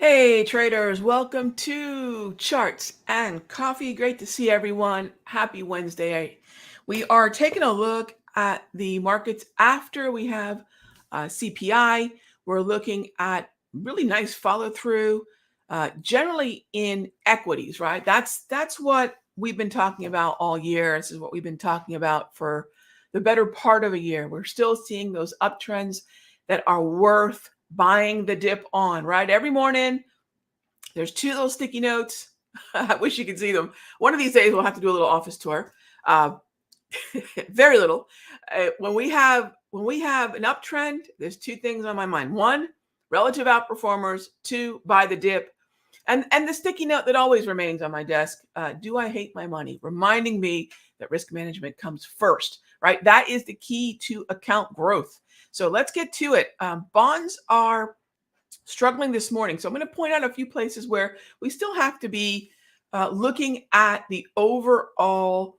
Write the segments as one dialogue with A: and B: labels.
A: Hey traders, welcome to Charts and Coffee. Great to see everyone. Happy Wednesday. We are taking a look at the markets after we have CPI. We're looking at really nice follow through, generally in equities, right? That's what we've been talking about all year. This is what we've been talking about for the better part of a year. We're still seeing those uptrends that are worth buying the dip on, right? Every morning, there's two little sticky notes. I wish you could see them. One of these days, we'll have to do a little office tour. Uh, very little. When we have an uptrend, there's two things on my mind. One, relative outperformers. Two, buy the dip. And the sticky note that always remains on my desk, do I hate my money? Reminding me that risk management comes first, right? That is the key to account growth. So let's get to it. Bonds are struggling this morning. So I'm going to point out a few places where we still have to be looking at the overall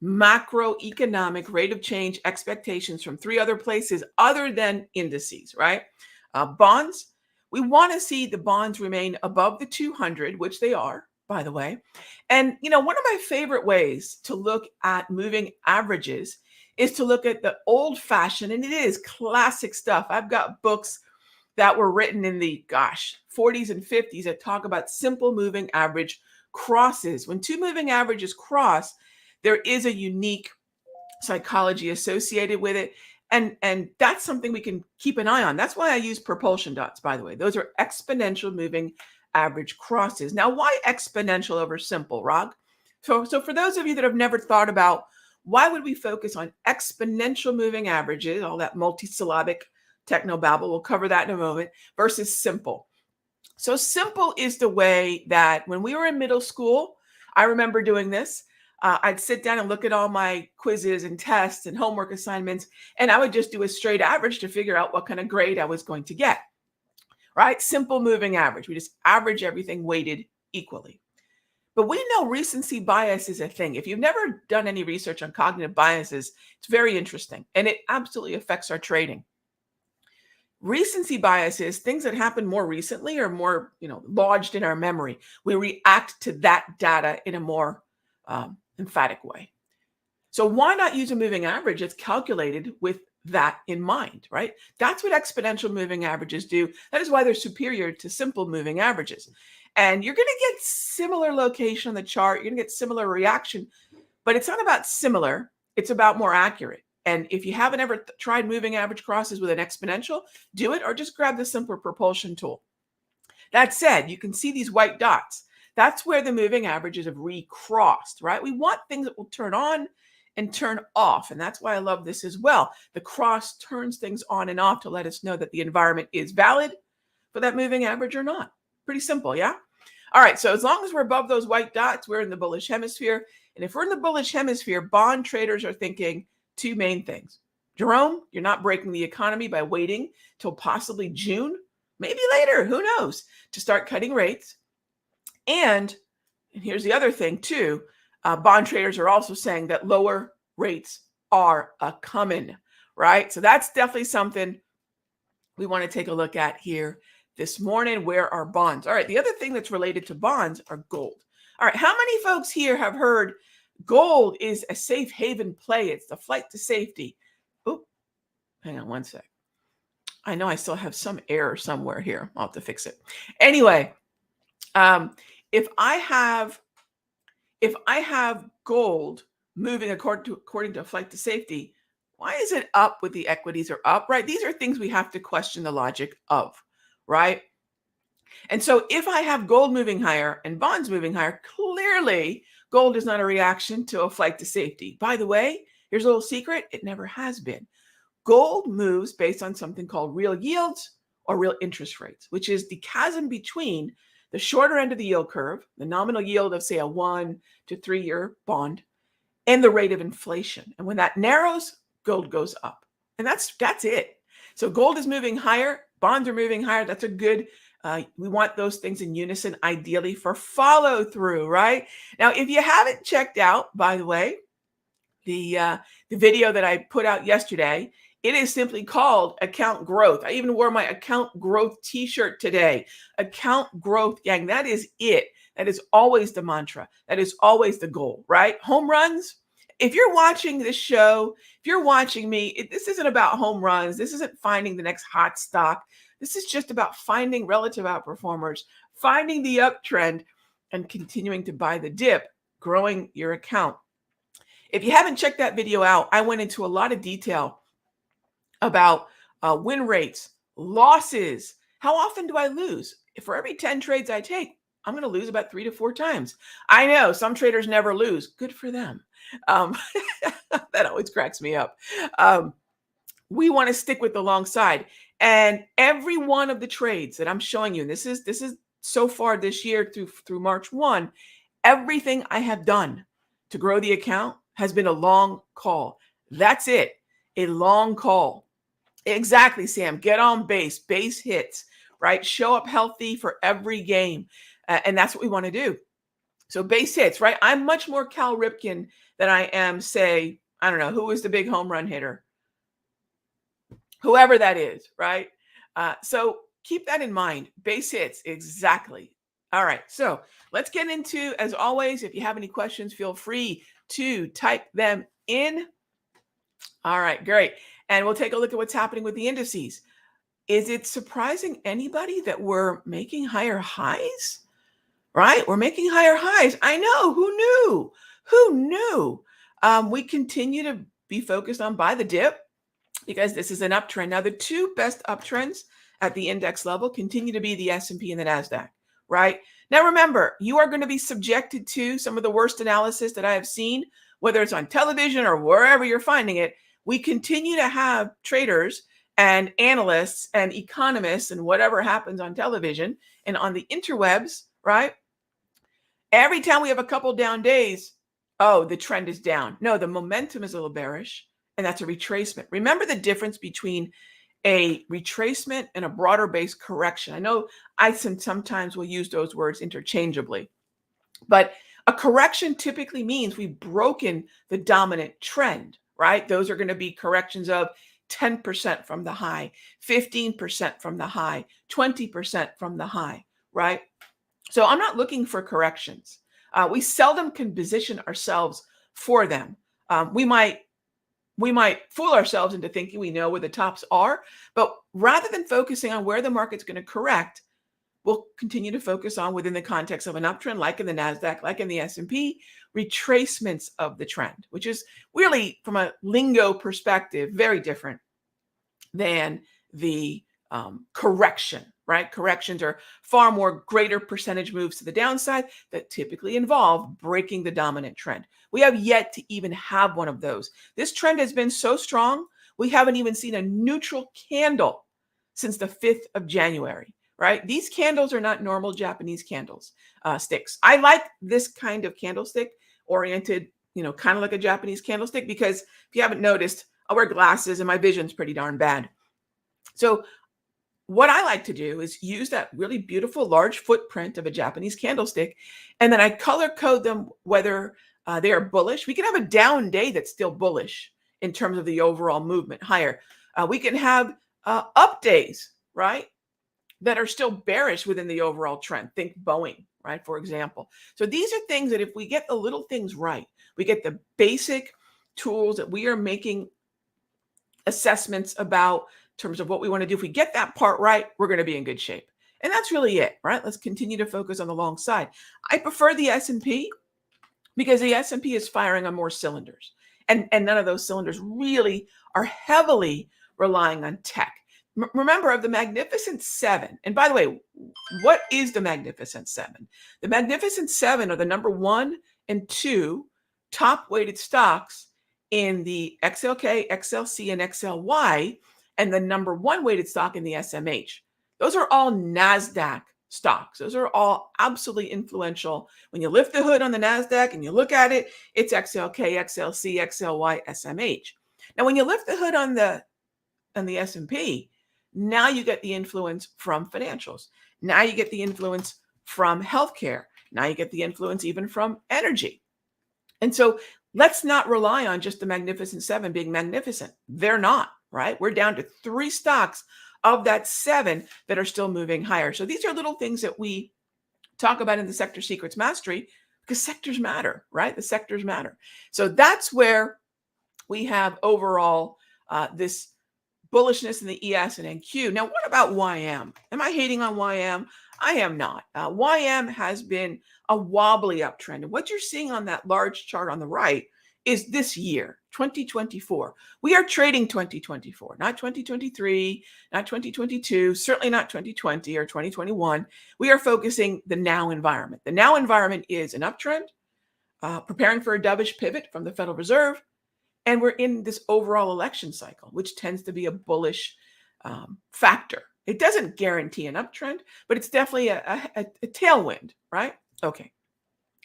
A: macroeconomic rate of change expectations from three other places other than indices, right? Bonds, we want to see the bonds remain above the 200, which they are, by the way. And, one of my favorite ways to look at moving averages is to look at the old fashioned, and it is classic stuff. I've got books that were written in the 40s and 50s that talk about simple moving average crosses. When two moving averages cross, there is a unique psychology associated with it. And that's something we can keep an eye on. That's why I use propulsion dots, by the way. Those are exponential moving average crosses. Now, why exponential over simple, Rog? So for those of you that have never thought about why would we focus on exponential moving averages, all that multisyllabic technobabble, we'll cover that in a moment, versus simple. So simple is the way that when we were in middle school, I remember doing this. I'd sit down and look at all my quizzes and tests and homework assignments, and I would just do a straight average to figure out what kind of grade I was going to get, right? Simple moving average. We just average everything weighted equally. But we know recency bias is a thing. If you've never done any research on cognitive biases, it's very interesting, and it absolutely affects our trading. Recency bias is things that happen more recently or more, lodged in our memory. We react to that data in a more emphatic way. So why not use a moving average that's calculated with that in mind, right? That's what exponential moving averages do. That is why they're superior to simple moving averages. And you're going to get similar location on the chart. You're going to get similar reaction, but it's not about similar. It's about more accurate. And if you haven't ever tried moving average crosses with an exponential, do it or just grab the simpler propulsion tool. That said, you can see these white dots. That's where the moving averages have recrossed, right? We want things that will turn on and turn off. And that's why I love this as well. The cross turns things on and off to let us know that the environment is valid for that moving average or not. Pretty simple, yeah? All right, so as long as we're above those white dots, we're in the bullish hemisphere. And if we're in the bullish hemisphere, bond traders are thinking two main things. Jerome, you're not breaking the economy by waiting till possibly June, maybe later, who knows, to start cutting rates. And here's the other thing too, bond traders are also saying that lower rates are coming, right? So that's definitely something we want to take a look at here this morning. Where are bonds? All right, the other thing that's related to bonds are gold. All right, how many folks here have heard gold is a safe haven play? It's the flight to safety. Oh, hang on one sec. I know I still have some error somewhere here. I'll have to fix it. Anyway, if I have gold moving according to flight to safety, why is it up with the equities are up, right? These are things we have to question the logic of, right? And so if I have gold moving higher and bonds moving higher, clearly gold is not a reaction to a flight to safety. By the way, here's a little secret. It never has been. Gold moves based on something called real yields or real interest rates, which is the chasm between the shorter end of the yield curve, the nominal yield of, say, a 1 to 3 year bond, and the rate of inflation. And when that narrows, gold goes up. And that's it. So gold is moving higher, bonds are moving higher. That's a good, we want those things in unison, ideally for follow through, right? Now, if you haven't checked out, by the way, the video that I put out yesterday It is simply called account growth. I even wore my account growth t-shirt today. Account growth, gang, that is it. That is always the mantra. That is always the goal, right? Home runs. If you're watching this show, if you're watching me, this isn't about home runs. This isn't finding the next hot stock. This is just about finding relative outperformers, finding the uptrend, and continuing to buy the dip, growing your account. If you haven't checked that video out, I went into a lot of detail about win rates, losses. How often do I lose? For every 10 trades I take, I'm going to lose about 3 to 4 times. I know some traders never lose. Good for them. That always cracks me up. We want to stick with the long side. And every one of the trades that I'm showing you, and this is so far this year through March 1, everything I have done to grow the account has been a long call. That's it. A long call. Exactly, Sam. Get on base, base hits, right? Show up healthy for every game. And that's what we want to do. So base hits, right? I'm much more Cal Ripken than I am, say, I don't know, who is the big home run hitter? Whoever that is, right? So keep that in mind. Base hits, exactly. All right, so let's get into, as always, if you have any questions, feel free to type them in. All right, great. And we'll take a look at what's happening with the indices. Is it surprising anybody that we're making higher highs? Right? We're making higher highs. I know. Who knew? Who knew? We continue to be focused on buy the dip because this is an uptrend. Now, the two best uptrends at the index level continue to be the S&P and the NASDAQ, right? Now, remember, you are going to be subjected to some of the worst analysis that I have seen, whether it's on television or wherever you're finding it. We continue to have traders and analysts and economists and whatever happens on television and on the interwebs, right? Every time we have a couple down days, oh, the trend is down. No, the momentum is a little bearish, and that's a retracement. Remember the difference between a retracement and a broader base correction. I know I sometimes will use those words interchangeably, but a correction typically means we've broken the dominant trend, right? Those are going to be corrections of 10% from the high, 15% from the high, 20% from the high, right? So I'm not looking for corrections. We seldom can position ourselves for them. We might fool ourselves into thinking we know where the tops are, but rather than focusing on where the market's going to correct, we'll continue to focus on within the context of an uptrend, like in the NASDAQ, like in the S&P, retracements of the trend, which is really, from a lingo perspective, very different than the correction, right? Corrections are far more greater percentage moves to the downside that typically involve breaking the dominant trend. We have yet to even have one of those. This trend has been so strong, we haven't even seen a neutral candle since the 5th of January, right? These candles are not normal Japanese candles, sticks. I like this kind of candlestick oriented, kind of like a Japanese candlestick, because if you haven't noticed, I wear glasses and my vision's pretty darn bad. So what I like to do is use that really beautiful large footprint of a Japanese candlestick, and then I color code them whether they are bullish. We can have a down day that's still bullish in terms of the overall movement higher. We can have up days, right, that are still bearish within the overall trend. Think Boeing, right, for example. So these are things that if we get the little things right, we get the basic tools that we are making assessments about in terms of what we want to do. If we get that part right, we're going to be in good shape. And that's really it, right? Let's continue to focus on the long side. I prefer the S&P because the S&P is firing on more cylinders. And none of those cylinders really are heavily relying on tech. Remember, of the Magnificent Seven, and by the way, what is the Magnificent Seven? The Magnificent Seven are the number 1 and 2 top weighted stocks in the XLK, XLC, and XLY, and the number 1 weighted stock in the SMH. Those are all NASDAQ stocks. Those are all absolutely influential. When you lift the hood on the NASDAQ and you look at it, it's XLK, XLC, XLY, SMH. Now, when you lift the hood on the S&P, now you get the influence from financials. Now you get the influence from healthcare. Now you get the influence even from energy. And so let's not rely on just the Magnificent Seven being magnificent. They're not, right? We're down to 3 stocks of that 7 that are still moving higher. So these are little things that we talk about in the Sector Secrets Mastery because sectors matter, right? The sectors matter. So that's where we have overall this bullishness in the ES and NQ. Now, what about YM? Am I hating on YM? I am not. YM has been a wobbly uptrend. And what you're seeing on that large chart on the right is this year, 2024. We are trading 2024, not 2023, not 2022, certainly not 2020 or 2021. We are focusing the now environment. The now environment is an uptrend, preparing for a dovish pivot from the Federal Reserve, and we're in this overall election cycle, which tends to be a bullish factor. It doesn't guarantee an uptrend, but it's definitely a tailwind, right? Okay.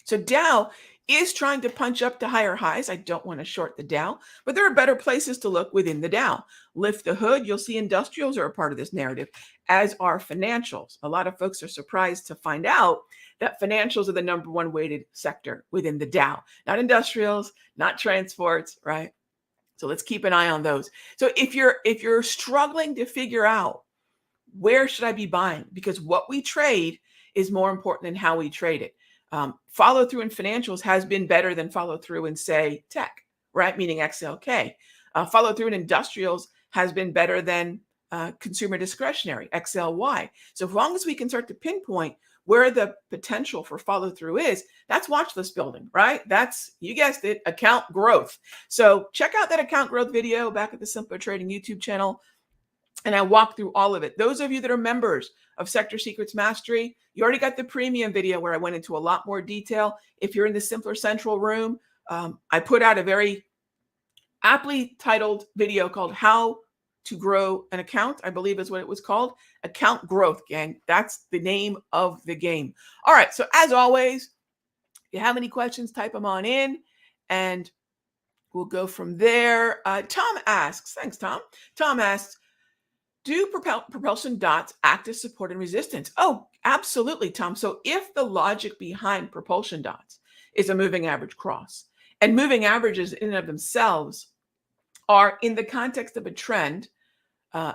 A: So Dow is trying to punch up to higher highs. I don't want to short the Dow, but there are better places to look within the Dow. Lift the hood, you'll see industrials are a part of this narrative, as are financials. A lot of folks are surprised to find out that financials are the number 1 weighted sector within the Dow, not industrials, not transports, right? So let's keep an eye on those. So if you're struggling to figure out where should I be buying, because what we trade is more important than how we trade it. Follow through in financials has been better than follow through in, say, tech, right? Meaning XLK. Follow through in industrials has been better than consumer discretionary, XLY. So as long as we can start to pinpoint where the potential for follow through is, that's watch list building, right? That's, you guessed it, account growth. So check out that account growth video back at the Simpler Trading YouTube channel. And I walk through all of it. Those of you that are members of Sector Secrets Mastery, you already got the premium video where I went into a lot more detail. If you're in the Simpler Central room, I put out a very aptly titled video called How to Grow an Account, I believe is what it was called. Account growth, gang. That's the name of the game. All right. So as always, if you have any questions, type them on in and we'll go from there. Tom asks, thanks, Tom. Tom asks, do propulsion dots act as support and resistance? Oh, absolutely, Tom. So if the logic behind propulsion dots is a moving average cross, and moving averages in and of themselves are, in the context of a trend,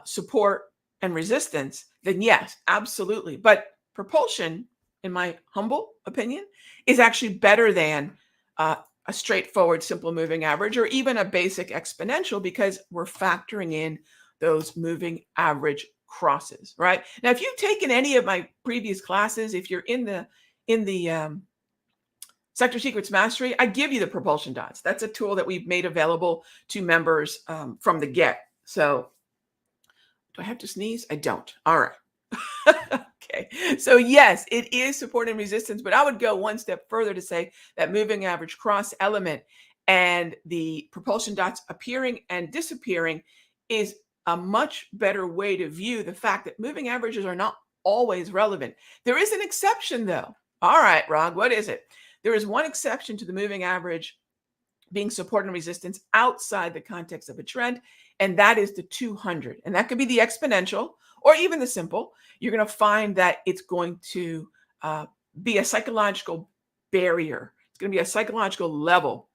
A: support and resistance, then yes, absolutely. But propulsion, in my humble opinion, is actually better than a straightforward simple moving average or even a basic exponential because we're factoring in those moving average crosses, right? Now, if you've taken any of my previous classes, if you're in the Sector Secrets Mastery, I give you the propulsion dots. That's a tool that we've made available to members from the get. So do I have to sneeze? I don't. All right. Okay. So yes, it is support and resistance, but I would go one step further to say that moving average cross element and the propulsion dots appearing and disappearing is a much better way to view the fact that moving averages are not always relevant. There is an exception though. All right, Rog, what is it? There is one exception to the moving average being support and resistance outside the context of a trend, and that is the 200. And that could be the exponential or even the simple. You're going to find that it's going to be a psychological barrier. It's going to be a psychological level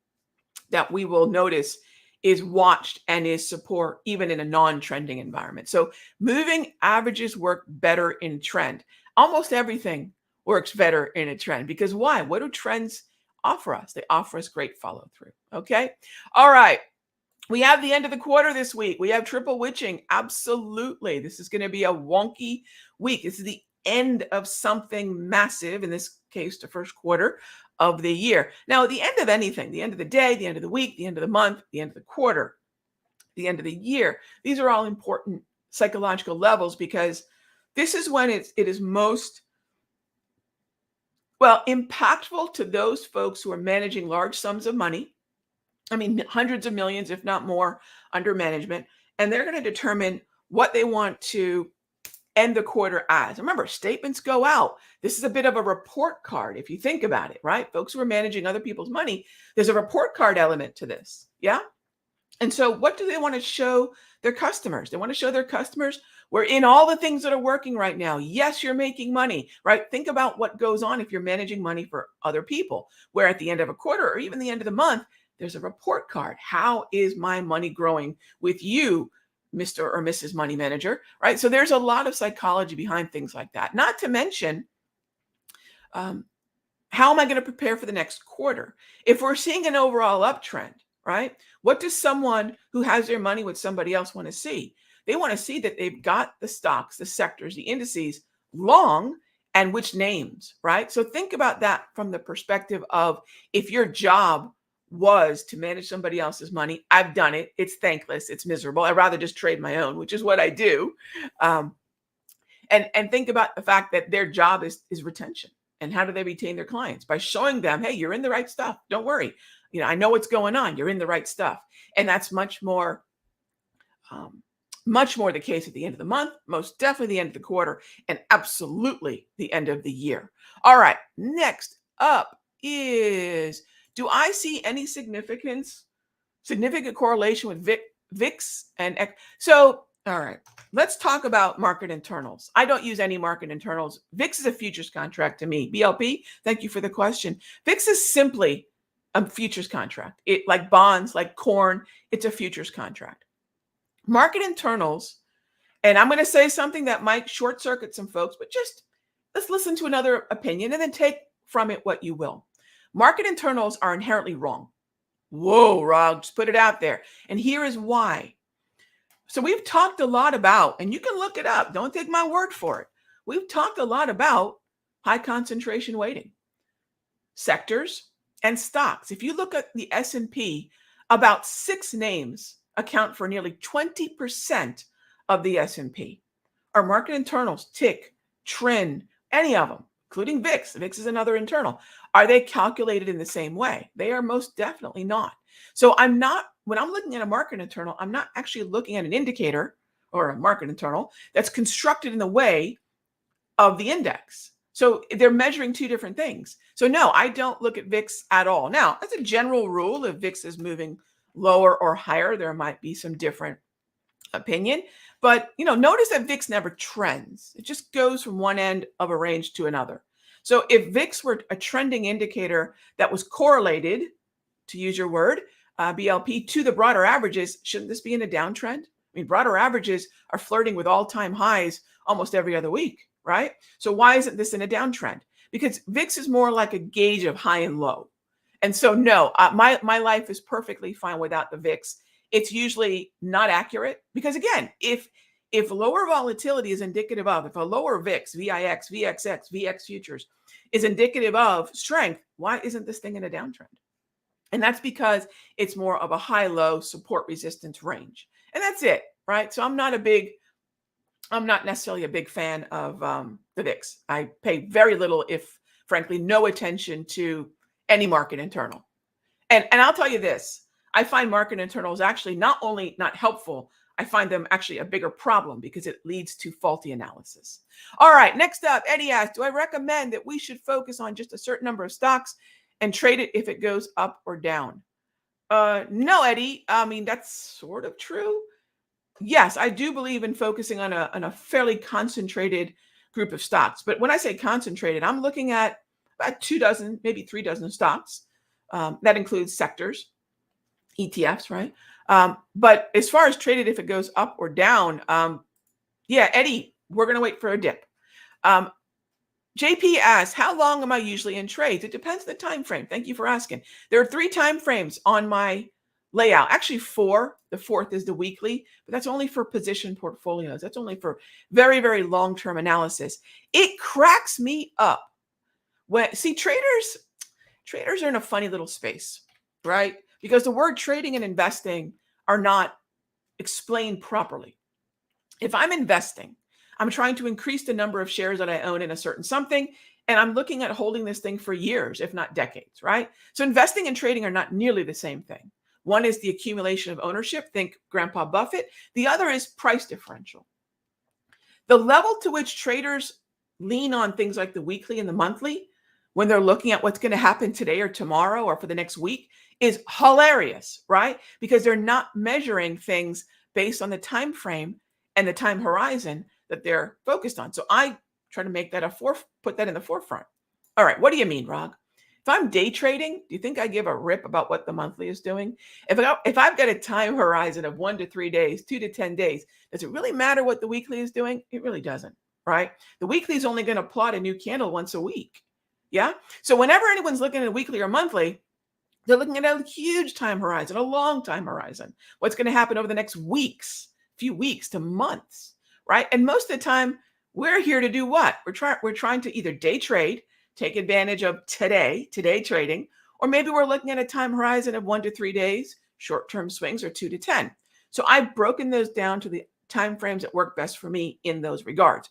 A: that we will notice is watched and is support even in a non-trending environment. So moving averages work better in trend. Almost everything works better in a trend because why? What do trends offer us? They offer us great follow through. Okay. All right. We have the end of the quarter this week. We have triple witching. Absolutely. This is going to be a wonky week. This is the end of something massive, in this case, the first quarter of the year. Now, the end of anything, the end of the day, the end of the week, the end of the month, the end of the quarter, the end of the year, these are all important psychological levels because this is when it is most, well, impactful to those folks who are managing large sums of money. I mean, hundreds of millions, if not more, under management. And they're going to determine what they want to end the quarter as. Remember, statements go out. This is a bit of a report card, if you think about it, right? Folks who are managing other people's money, there's a report card element to this. Yeah. And so what do they want to show their customers? They want to show their customers we're in all the things that are working right now. Yes, you're making money, right? Think about what goes on if you're managing money for other people, where at the end of a quarter or even the end of the month, there's a report card. How is my money growing with you Mr. or Mrs. Money Manager, right? So there's a lot of psychology behind things like that. Not to mention, um, how am I going to prepare for the next quarter? If we're seeing an overall uptrend, right? What does someone who has their money with somebody else want to see? They want to see that they've got the stocks, the sectors, the indices long, and which names, right? So think about that from the perspective of, if your job was to manage somebody else's money. I've done it. It's thankless. It's miserable. I'd rather just trade my own, which is what I do. Um, and think about the fact that their job is retention. And how do they retain their clients? By showing them, hey, you're in the right stuff. Don't worry. I know what's going on. You're in the right stuff. And that's um, much more the case at the end of the month, most definitely the end of the quarter, and absolutely the end of the year. All right. Next up is, do I see any significant correlation with VIX and so? All right, let's talk about market internals. I don't use any market internals. VIX is a futures contract to me. BLP, thank you for the question. VIX is simply a futures contract. It, like bonds, like corn, it's a futures contract. Market internals, and I'm going to say something that might short circuit some folks, but just let's listen to another opinion and then take from it what you will. Market internals are inherently wrong. Whoa, Rog, just put it out there. And here is why. So we've talked a lot about, and you can look it up, don't take my word for it. We've talked a lot about high concentration weighting, sectors, and stocks. If you look at the S&P, about 6 names account for nearly 20% of the S&P. Our market internals, tick, trend, any of them, including VIX. VIX is another internal. Are they calculated in the same way? They are most definitely not. So when I'm looking at a market internal, I'm not actually looking at an indicator or a market internal that's constructed in the way of the index. So they're measuring 2 different things. So no, I don't look at VIX at all. Now, as a general rule, if VIX is moving lower or higher, there might be some different opinion. But notice that VIX never trends. It just goes from one end of a range to another. So if VIX were a trending indicator that was correlated, to use your word, BLP, to the broader averages, shouldn't this be in a downtrend? I mean, broader averages are flirting with all-time highs almost every other week, right? So why isn't this in a downtrend? Because VIX is more like a gauge of high and low. And so no, my life is perfectly fine without the VIX. It's usually not accurate because, again, if lower volatility is indicative of, if a lower VIX, VIX, VXX, VX futures is indicative of strength, why isn't this thing in a downtrend? And that's because it's more of a high-low support resistance range. And that's it, right? So I'm not necessarily a big fan of the VIX. I pay very little, if frankly, no attention to any market internal. And I'll tell you this, I find market internals actually not only not helpful, I find them actually a bigger problem because it leads to faulty analysis. All right, next up, Eddie asked, do I recommend that we should focus on just a certain number of stocks and trade it if it goes up or down? No, Eddie. I mean, that's sort of true. Yes, I do believe in focusing on a fairly concentrated group of stocks. But when I say concentrated, I'm looking at about 2 dozen, maybe 3 dozen stocks. That includes sectors, ETFs, right? But as far as traded if it goes up or down, yeah, Eddie, we're going to wait for a dip. JP asks, how long am I usually in trades? It depends on the time frame. Thank you for asking. There are 3 time frames on my layout. Actually 4. The 4th is the weekly, but that's only for position portfolios. That's only for very, very long-term analysis. It cracks me up when traders are in a funny little space, right? Because the word trading and investing are not explained properly. If I'm investing, I'm trying to increase the number of shares that I own in a certain something, and I'm looking at holding this thing for years, if not decades, right? So investing and trading are not nearly the same thing. One is the accumulation of ownership, think Grandpa Buffett. The other is price differential. The level to which traders lean on things like the weekly and the monthly when they're looking at what's going to happen today or tomorrow or for the next week is hilarious, right? Because they're not measuring things based on the time frame and the time horizon that they're focused on. So I try to make that put that in the forefront. All right, what do you mean, Rog? If I'm day trading, do you think I give a rip about what the monthly is doing? If I've got a time horizon of 1 to 3 days, 2 to 10 days, does it really matter what the weekly is doing? It really doesn't, right? The weekly is only going to plot a new candle once a week. Yeah. So whenever anyone's looking at a weekly or monthly, they're looking at a huge time horizon, a long time horizon. What's going to happen over the next weeks, few weeks to months, right? And most of the time, we're here to do what? We're trying to either day trade, take advantage of today trading, or maybe we're looking at a time horizon of 1 to 3 days, short-term swings, or 2 to 10. So I've broken those down to the time frames that work best for me in those regards.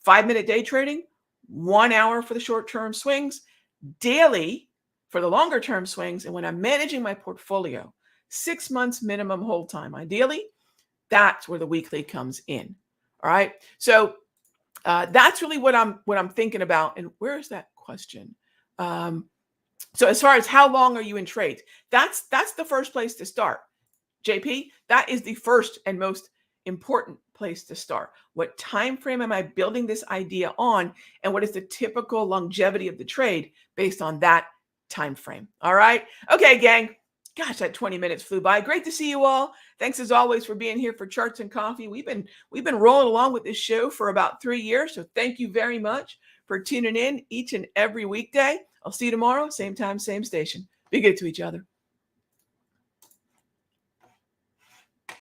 A: 5-minute day trading, 1 hour for the short-term swings, daily for the longer term swings. And when I'm managing my portfolio, 6 months minimum hold time, ideally, that's where the weekly comes in. All right. So that's really what I'm thinking about. And where is that question? So as far as how long are you in trades, that's the first place to start. JP, that is the first and most important place to start. What time frame am I building this idea on, and what is the typical longevity of the trade based on that time frame? All right. Okay, gang. Gosh, that 20 minutes flew by. Great to see you all. Thanks as always for being here for Charts and Coffee. We've been rolling along with this show for about 3 years. So thank you very much for tuning in each and every weekday. I'll see you tomorrow, same time, same station. Be good to each other.